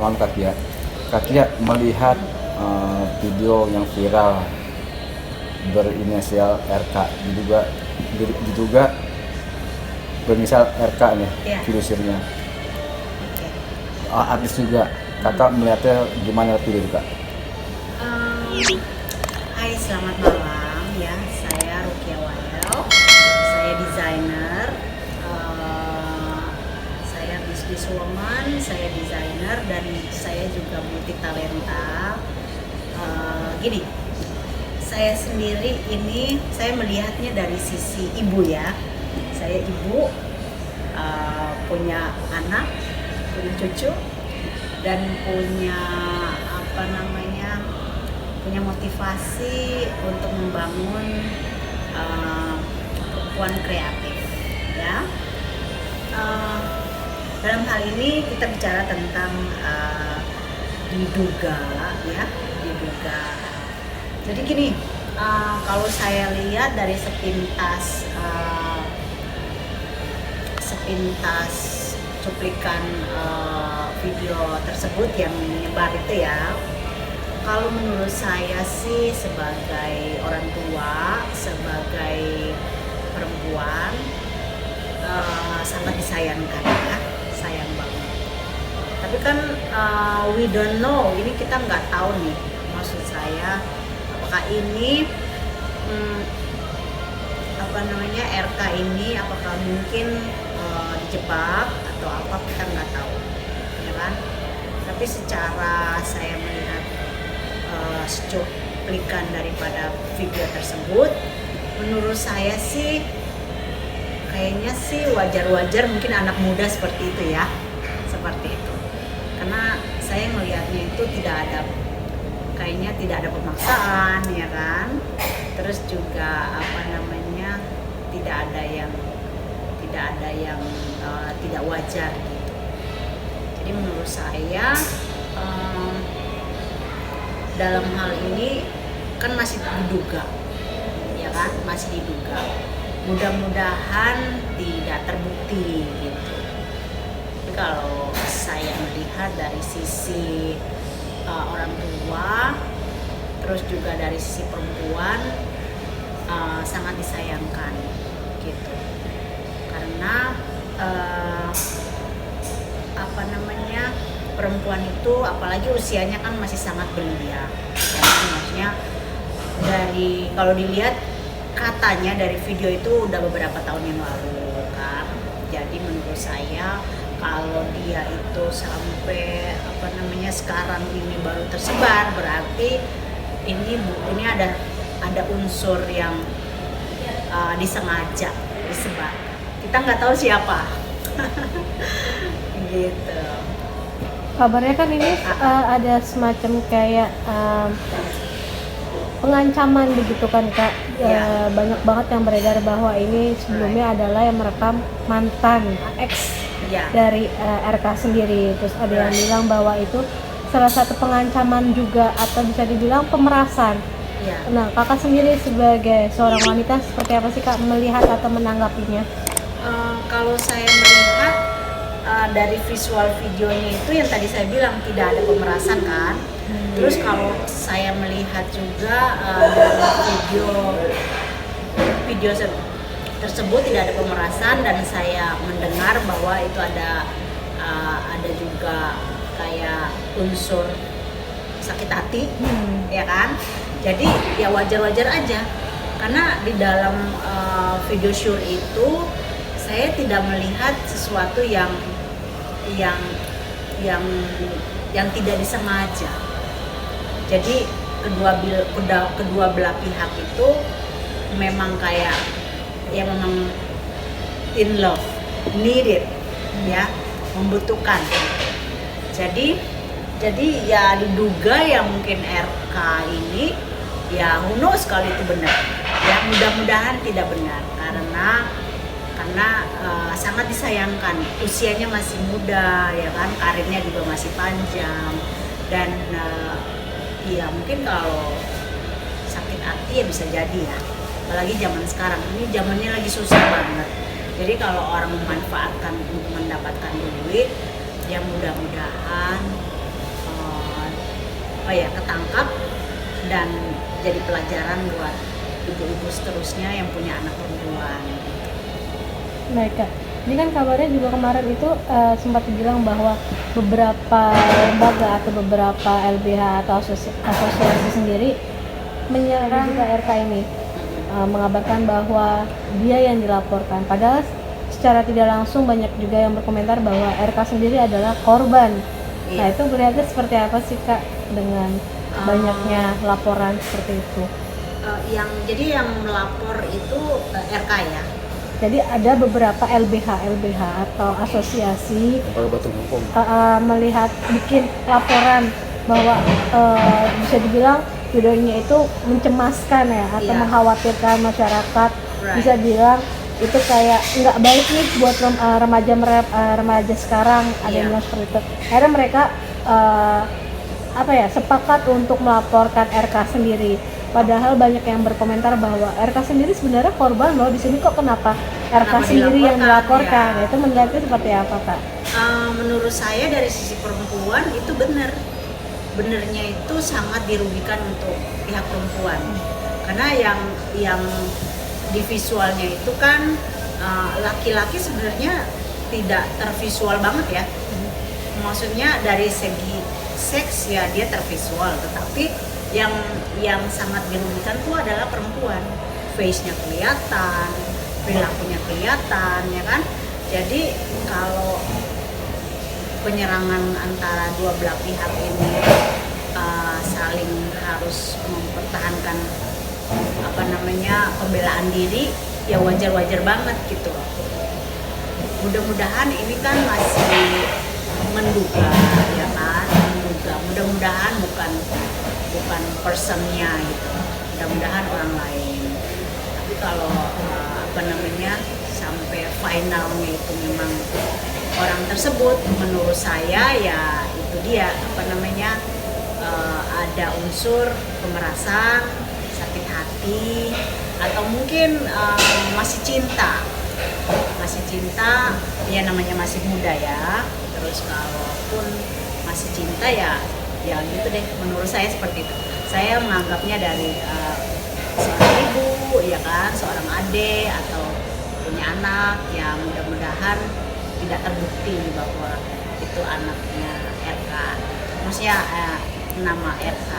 Lawan Katia. Katia melihat video yang viral berinisial RK, diduga berinisial RK nih, Iya. filosirnya. Oke. Artis juga. Kakak melihatnya gimana video itu, Kak? Hai, selamat malam ya. Saya Rukia Wael. Saya desainer. Saya businesswoman, saya desainer, dan saya juga multi talenta. Gini, saya sendiri ini saya melihatnya dari sisi ibu ya. Saya ibu, punya anak, punya cucu, dan punya punya motivasi untuk membangun perempuan kreatif ya. Dalam hal ini kita bicara tentang diduga. Jadi gini, kalau saya lihat dari sepintas cuplikan video tersebut yang menyebar itu ya, kalau menurut saya sih sebagai orang tua, sebagai perempuan, sangat disayangkan ya, sayang banget. Tapi kan we don't know, ini kita nggak tahu nih, maksud saya apakah ini RK ini apakah mungkin dijebak atau apa, kita nggak tahu ya kan. Tapi secara saya melihat cuplikan daripada video tersebut, menurut saya sih kayaknya sih wajar-wajar mungkin anak muda seperti itu ya, seperti itu. Karena saya melihatnya itu kayaknya tidak ada pemaksaan ya kan. Terus juga tidak ada yang tidak wajar gitu. Jadi menurut saya dalam hal ini kan masih diduga ya kan, masih diduga. Mudah-mudahan tidak terbukti gitu. Tapi kalau saya melihat dari sisi orang tua, terus juga dari sisi perempuan, sangat disayangkan gitu. Karena perempuan itu apalagi usianya kan masih sangat belia. Jadi maksudnya kalau dilihat katanya dari video itu udah beberapa tahun yang lalu kan. Jadi menurut saya kalau dia itu sampai sekarang ini baru tersebar, berarti ini ada unsur yang disengaja disebar. Kita nggak tahu siapa. Gitu. Kabarnya kan ini ada semacam kayak pengancaman begitu kan Kak. Ya. Banyak banget yang beredar bahwa ini sebelumnya adalah yang merekam mantan ex Ya. dari RK sendiri. Terus ada yang bilang bahwa itu salah satu pengancaman juga, atau bisa dibilang pemerasan. Ya. Nah, Kakak sendiri sebagai seorang wanita seperti apa sih Kak melihat atau menanggapinya? Kalau saya melihat dari visual videonya itu yang tadi saya bilang tidak ada pemerasan kan. Terus kalau saya melihat juga dari video tersebut tidak ada pemerasan, dan saya mendengar bahwa itu ada juga kayak unsur sakit hati ya kan. Jadi ya wajar-wajar aja, karena di dalam video shoot itu saya tidak melihat sesuatu yang tidak disengaja. Jadi kedua belah pihak itu memang kayak memang in love, needed ya, membutuhkan. Jadi ya diduga ya mungkin RK ini ya who knows kalau itu benar. Ya mudah-mudahan tidak benar, karena sangat disayangkan, usianya masih muda ya kan, karirnya juga masih panjang, dan ya mungkin kalau sakit hati ya bisa jadi ya, apalagi zaman sekarang ini zamannya lagi susah banget. Jadi kalau orang memanfaatkan untuk mendapatkan duit, ya mudah-mudahan ketangkap dan jadi pelajaran buat ibu-ibu seterusnya yang punya anak perempuan. Baik Kak, ini kan kabarnya juga kemarin itu sempat dibilang bahwa beberapa lembaga atau beberapa LBH atau asosiasi sendiri menyerang juga RK ini, mengabarkan bahwa dia yang dilaporkan, padahal secara tidak langsung banyak juga yang berkomentar bahwa RK sendiri adalah korban. Nah itu melihatnya seperti apa sih Kak dengan banyaknya laporan seperti itu? Jadi yang melapor itu RK ya. Jadi ada beberapa LBH atau asosiasi Lembaga Bantuan Hukum. melihat bikin laporan bahwa bisa dibilang videonya itu mencemaskan ya atau Iya. mengkhawatirkan masyarakat. Right. Bisa bilang itu kayak nggak baik nih buat remaja sekarang, ada yang Iya. bilang seperti itu. Akhirnya mereka sepakat untuk melaporkan RK sendiri. Padahal banyak yang berkomentar bahwa RK sendiri sebenarnya korban loh, di sini kok kenapa RK Kenapa sendiri yang dilaporkan, dilaporkan? ya. Itu melihatnya seperti apa Kak? Menurut saya dari sisi perempuan itu benernya itu sangat dirugikan untuk pihak perempuan, karena yang di visualnya itu kan laki-laki sebenarnya tidak tervisual banget ya. Maksudnya dari segi seks ya dia tervisual, tetapi yang sangat dirugikan itu adalah perempuan. Face-nya kelihatan, perilakunya kelihatan, ya kan? Jadi kalau penyerangan antara dua belah pihak ini saling harus mempertahankan pembelaan diri, ya wajar-wajar banget gitu. Mudah-mudahan ini kan masih menduga, ya kan? Mudah-mudahan bukan personnya gitu. Mudah-mudahan orang lain. Tapi kalau sampai finalnya itu memang orang tersebut, menurut saya ya itu dia ada unsur pemerasan, sakit hati, atau mungkin masih cinta ya, namanya masih muda ya. Terus kalaupun masih cinta ya gitu deh, menurut saya seperti itu. Saya menganggapnya dari seorang ibu ya kan, seorang adik atau punya anak, ya mudah-mudahan tidak terbukti bahwa itu anaknya RK, maksudnya nama RK.